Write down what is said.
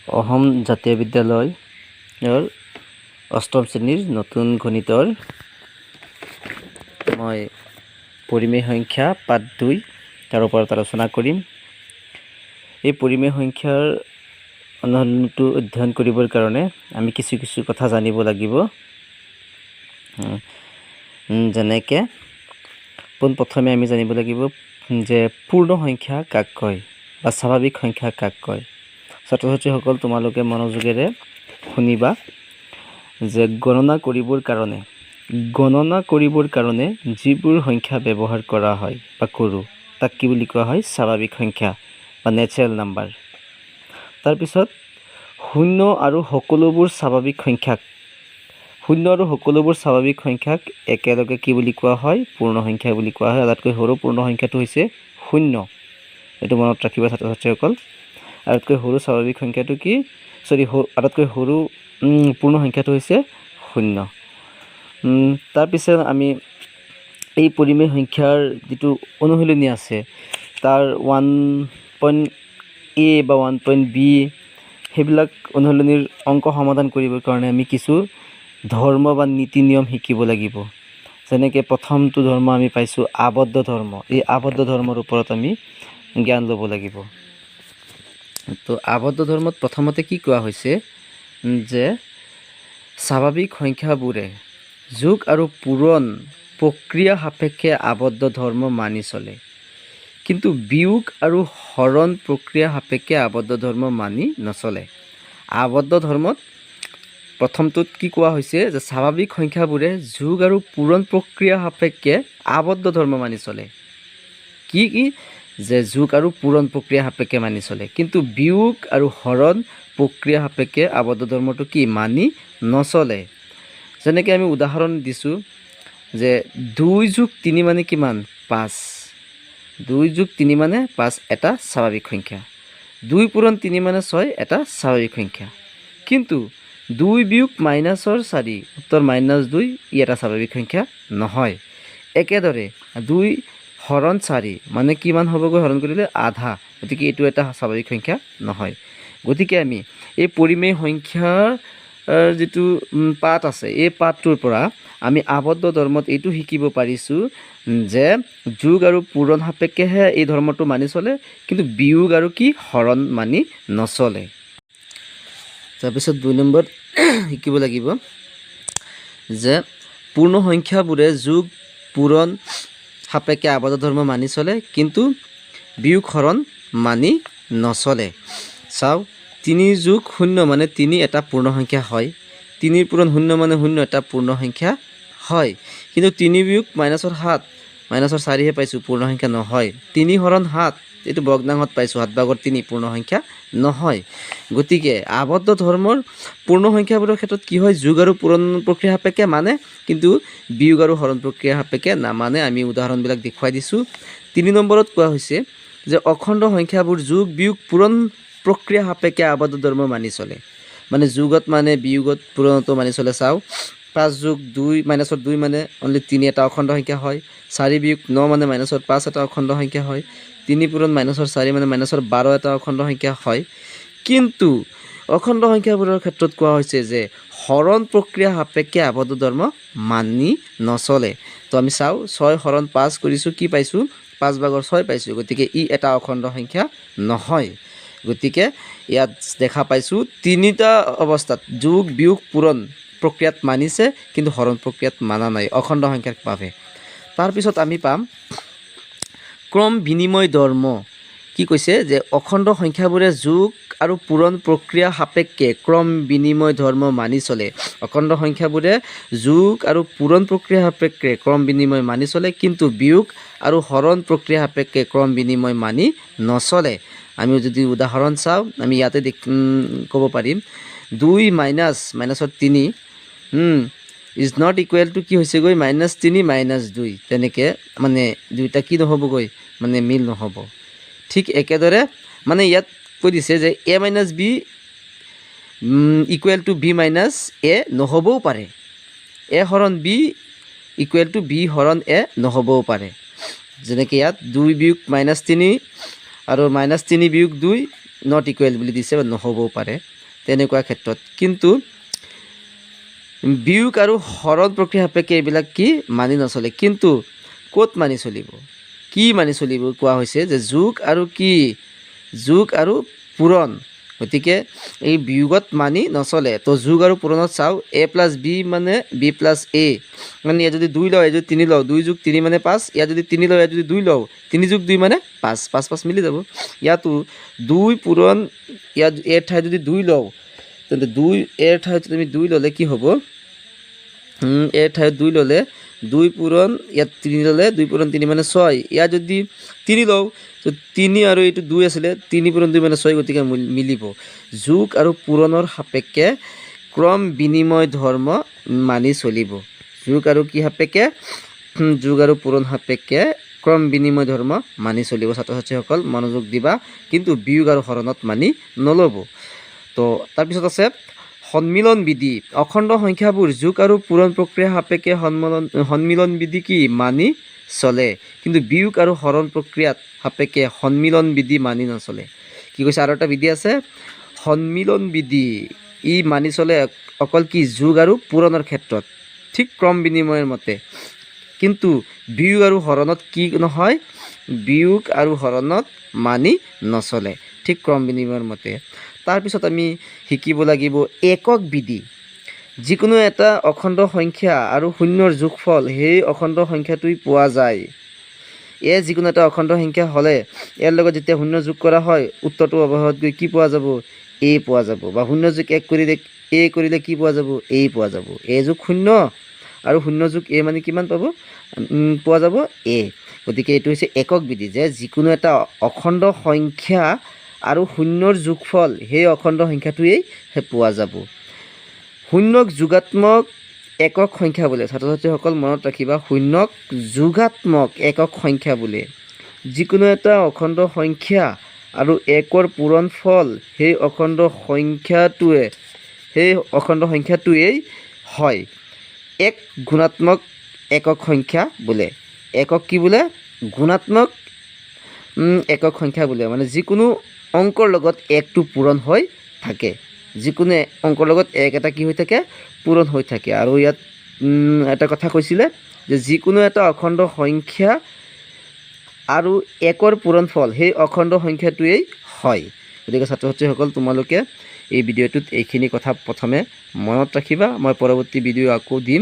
অসম জাতীয় বিদ্যালয়ৰ অষ্টম শ্ৰেণীৰ নতুন গণিতৰ মই পৰিমেয় সংখ্যা পাঠ 2 তাৰ ওপৰত আলোচনা কৰিম। এই পৰিমেয় সংখ্যাৰ অনুশীলনটো অধ্যয়ন কৰিবৰ কাৰণে আমি কিছু কথা জানিব লাগিব। যেনেকৈ পোনপ্ৰথমে আমি জানিব লাগিব যে পূৰ্ণ সংখ্যা কাক কয় বা স্বাভাৱিক সংখ্যা কাক কয়। ছাত্ৰ ছাত্ৰীসকল তোমালোকে মনোযোগেৰে শুনিবা যে গণনা কৰিবৰ কাৰণে যিবোৰ সংখ্যা ব্যৱহাৰ কৰা হয় বা কৰোঁ তাক কি বুলি কোৱা হয়? স্বাভাৱিক সংখ্যা বা নেচাৰেল নাম্বাৰ। তাৰপিছত শূন্য আৰু সকলোবোৰ স্বাভাৱিক সংখ্যাক একেলগে কি বুলি কোৱা হয়? পূৰ্ণ সংখ্যা বুলি কোৱা হয়। আটাইতকৈ সৰু পূৰ্ণ সংখ্যাটো হৈছে শূন্য। এইটো মনত ৰাখিবা ছাত্ৰ ছাত্ৰীসকল। আটাইতকৈ সৰু স্বাভাৱিক সংখ্যাটো কি? আটাইতকৈ সৰু পূৰ্ণ সংখ্যাটো হৈছে শূন্য। তাৰপিছত আমি এই পৰিমেয় সংখ্যাৰ যিটো অনুশীলনী আছে তাৰ 1.a বা 1.b সেইবিলাক অনুশীলনীৰ অংক সমাধান কৰিবৰ কাৰণে আমি কিছু ধৰ্ম বা নীতি নিয়ম শিকিব লাগিব। যেনেকৈ প্ৰথমটো ধৰ্ম আমি পাইছোঁ আবদ্ধ ধৰ্ম। এই আবদ্ধ ধৰ্মৰ ওপৰত আমি জ্ঞান ল'ব লাগিব। তো আবদ্ধ ধৰ্মত প্ৰথমতে কি কোৱা হৈছে যে স্বাভাৱিক সংখ্যাবোৰে যোগ আৰু পূৰণ প্ৰক্ৰিয়া সাপেক্ষে আবদ্ধ ধৰ্ম মানি চলে, কিন্তু বিয়োগ আৰু হৰণ প্ৰক্ৰিয়া সাপেক্ষে আবদ্ধ ধৰ্ম মানি নচলে। আবদ্ধ ধৰ্মত প্ৰথমটোত কি কোৱা হৈছে যে স্বাভাৱিক সংখ্যাবোৰে যোগ আৰু পূৰণ প্ৰক্ৰিয়া সাপেক্ষে আবদ্ধ ধৰ্ম মানি চলে। কি যে যোগ আৰু পূৰণ প্ৰক্ৰিয়া সাপেক্ষে মানি চলে, কিন্তু বিয়োগ আৰু হৰণ প্ৰক্ৰিয়া সাপেক্ষে আবদ্ধ ধৰ্মটো কি মানি নচলে। যেনেকৈ আমি উদাহৰণ দিছোঁ যে 2 যোগ 3 মানে কিমান? 5। 2 যোগ 3 মানে 5 এটা স্বাভাৱিক সংখ্যা। 2 পূৰণ 3 মানে 6 এটা স্বাভাৱিক সংখ্যা। কিন্তু 2 বিয়োগ -4 উত্তৰ -2 ই এটা স্বাভাৱিক সংখ্যা নহয়। একেদৰে 2 হৰণ 4 মানে কিমান হ'বগৈ? হৰণ কৰিলে আধা। গতিকে এইটো এটা স্বাভাৱিক সংখ্যা নহয়। গতিকে আমি এই পৰিমেয় সংখ্যাৰ যিটো পাঠ আছে এই পাঠটোৰ পৰা আমি আবদ্ধ ধৰ্মত এইটো শিকিব পাৰিছোঁ যে যোগ আৰু পূৰণ সাপেক্ষেহে এই ধৰ্মটো মানি চলে, কিন্তু বিয়োগ আৰু হৰণ মানি নচলে। তাৰপিছত 2 নম্বৰত শিকিব লাগিব যে পূৰ্ণ সংখ্যাবোৰে যোগ পূৰণ সাপেক্ষে আবদ্ধ ধৰ্ম মানি চলে, কিন্তু বিয়োগ হৰণ মানি নচলে। চাওঁ, 3 যোগ 0 মানে 3 এটা পূৰ্ণ সংখ্যা হয়। 3 পূৰণ 0 মানে 0 এটা পূৰ্ণ সংখ্যা হয়। কিন্তু 3 বিয়োগ -7 -4হে পাইছোঁ, পূৰ্ণ সংখ্যা নহয়। 3 হৰণ 7 এইটো ভগ্নাংশত পাইছোঁ, 7/3 পূৰ্ণ সংখ্যা নহয়। গতিকে আবদ্ধ ধৰ্মৰ পূৰ্ণ সংখ্যাবোৰৰ ক্ষেত্ৰত কি হয়? যোগ আৰু পূৰণ প্ৰক্ৰিয়া সাপেক্ষে মানে, কিন্তু বিয়োগ আৰু হৰণ প্ৰক্ৰিয়া সাপেক্ষে নামানে। আমি উদাহৰণবিলাক দেখুৱাই দিছোঁ। 3 নম্বৰত কোৱা হৈছে যে অখণ্ড সংখ্যাবোৰ যোগ বিয়োগ পূৰণ প্ৰক্ৰিয়া সাপেক্ষে আবদ্ধ ধৰ্ম মানি চলে। মানে যোগত মানে বিয়োগত পূৰণতো মানি চলে। চাওঁ, 5 যোগ 2 -2 মানে অনলি 3 এটা অখণ্ড সংখ্যা হয়। 4 বিয়োগ 9 মানে -5 এটা অখণ্ড সংখ্যা হয়। 3 পূৰণ -4 মানে -12 এটা অখণ্ড সংখ্যা হয়। কিন্তু অখণ্ড সংখ্যাবোৰৰ ক্ষেত্ৰত কোৱা হৈছে যে হৰণ প্ৰক্ৰিয়া সাপেক্ষে আবদ্ধ ধৰ্ম মানি নচলে। তো আমি চাওঁ, 6 হৰণ 5 কৰিছোঁ, কি পাইছোঁ? 5/6 পাইছোঁ। গতিকে ই এটা অখণ্ড সংখ্যা নহয়। গতিকে ইয়াত দেখা পাইছোঁ 3টা অৱস্থাত যোগ বিয়োগ পূৰণ প্ৰক্ৰিয়াত মানিছে, কিন্তু হৰণ প্ৰক্ৰিয়াত মানা নাই অখণ্ড সংখ্যাৰ বাবে। তাৰপিছত আমি পাম ক্ৰম বিনিময় ধৰ্ম। কি কৈছে যে অখণ্ড সংখ্যাবোৰে যোগ আৰু পূৰণ প্ৰক্ৰিয়া সাপেক্ষে ক্ৰম বিনিময় ধৰ্ম মানি চলে। অখণ্ড সংখ্যাবোৰে যোগ আৰু পূৰণ প্ৰক্ৰিয়া সাপেক্ষে ক্ৰম বিনিময় মানি চলে, কিন্তু বিয়োগ আৰু হৰণ প্ৰক্ৰিয়া সাপেক্ষে ক্ৰম বিনিময় মানি নচলে। আমি যদি উদাহৰণ চাওঁ, আমি ইয়াতে ক'ব পাৰিম 2 -3 ইজ নট ইকুৱেল টু কি হৈছেগৈ? -3 -2। তেনেকৈ মানে দুয়োটা কি নহ'বগৈ? মানে মিল নহ'ব। ঠিক একেদৰে মানে ইয়াত কৈ দিছে যে a - b equal to b - a নহ'বও পাৰে। a হৰণ b ইকুৱেল টু b হৰণ a নহ'বও পাৰে। যেনেকৈ ইয়াত 2 বিয়োগ -3 আৰু -3 বিয়োগ 2 নট ইকুৱেল বুলি দিছে, নহ'বও পাৰে। তেনেকুৱা ক্ষেত্ৰত। কিন্তু বিয়োগ আৰু হৰণ প্ৰক্ৰিয়া সাপেক্ষে এইবিলাক কি মানি নচলে। কিন্তু ক'ত মানি চলিব, কি মানি চলিব কোৱা হৈছে যে যোগ আৰু কি, যোগ আৰু পূৰণ। গতিকে এই বিয়োগত মানি নচলে। তো যোগ আৰু পূৰণত চাওঁ, a + b মানে b + a, মানে ইয়াত যদি 2 লওঁ, ইয়াত যদি 3 লওঁ, 2 + 3 মানে 5, ইয়াত যদি 3 লওঁ, ইয়াত যদি 2 লওঁ, 3 + 2 মানে 5, 5 5 মিলি যাব। ইয়াতো 2 পূৰণ, ইয়াত এৰ ঠাইত যদি 2 লওঁ, তেন্তে 2 এৰ ঠাইত তুমি 2 ল'লে কি হ'ব, এৰ ঠাইত 2 ল'লে 2 পূৰণ, ইয়াত 3 ল'লে 2 পূৰণ 3 মানে 6, ইয়াত যদি 3 লওঁ, তো 3 আৰু এইটো 2 আছিলে, 3 পূৰণ 2 মানে 6, গতিকে মিলিব। যোগ আৰু পূৰণৰ সাপেক্ষে ক্ৰম বিনিময় ধৰ্ম মানি চলিব। যোগ আৰু কি সাপেক্ষে, যোগ আৰু পূৰণ সাপেক্ষে ক্ৰম বিনিময় ধৰ্ম মানি চলিব। ছাত্ৰ ছাত্ৰীসকল মনোযোগ দিবা, কিন্তু বিয়োগ আৰু হৰণত মানি নল'ব। তো তাৰপিছত আছে সন্মিলন বিধি। অখণ্ড সংখ্যাবোৰ যোগ আৰু পূৰণ প্ৰক্ৰিয়া সাপেক্ষে সন্মিলন বিধি কি মানি চলে, কিন্তু বিয়োগ আৰু হৰণ প্ৰক্ৰিয়াত সাপেক্ষে সন্মিলন বিধি মানি নচলে। কি কৈছে, আৰু এটা বিধি আছে সন্মিলন বিধি, ই মানি চলে অকল কি যোগ আৰু পূৰণৰ ক্ষেত্ৰত, ঠিক ক্ৰম বিনিময়ৰ মতে। কিন্তু বিয়োগ আৰু হৰণত কি নহয়, বিয়োগ আৰু হৰণত মানি নচলে, ঠিক ক্ৰম বিনিময়ৰ মতে। তাৰপিছত আমি শিকিব লাগিব একক বিধি। যিকোনো এটা অখণ্ড সংখ্যা আৰু শূন্যৰ যোগফল সেই অখণ্ড সংখ্যাটোই পোৱা যায়। যিকোনো এটা অখণ্ড সংখ্যা হ'লে ইয়াৰ লগত যেতিয়া শূন্য যোগ কৰা হয়, উত্তৰটো অৱশেষত গৈ কি পোৱা যাব, a পোৱা যাব। বা শূন্য যোগ 1 কৰিলে a কৰিলে কি পোৱা যাব, a পোৱা যাব। a যোগ 0 আৰু 0 যোগ a মানে কিমান পাব, পোৱা যাব a। গতিকে এইটো হৈছে একক বিধি, যে যিকোনো এটা অখণ্ড সংখ্যা আৰু শূন্যৰ যোগফল সেই অখণ্ড সংখ্যাটোৱেই পোৱা যাব। শূন্যক যোগাত্মক একক সংখ্যা বোলে। ছাত্ৰ ছাত্ৰীসকল মনত ৰাখিবা, শূন্যক যোগাত্মক একক সংখ্যা বোলে। যিকোনো এটা অখণ্ড সংখ্যা আৰু একৰ পূৰণফল সেই অখণ্ড সংখ্যাটোৱেই হয় এক গুণাত্মক একক সংখ্যা বোলে। একক কি বোলে, গুণাত্মক একক সংখ্যা বোলে। মানে যিকোনো অংকৰ লগত 1টো পূৰণ হৈ থাকে, যিকোনো অংকৰ লগত 1 এটা কি হৈ থাকে, পূৰণ হৈ থাকে। আৰু ইয়াত এটা কথা কৈছিলে যে যিকোনো এটা অখণ্ড সংখ্যা আৰু 1ৰ পূৰণফল সেই অখণ্ড সংখ্যাটোৱেই হয়। গতিকে ছাত্ৰ ছাত্ৰীসকল তোমালোকে এই ভিডিঅ'টোত এইখিনি কথা প্ৰথমে মনত ৰাখিবা। মই পৰৱৰ্তী ভিডিঅ' আকৌ দিম।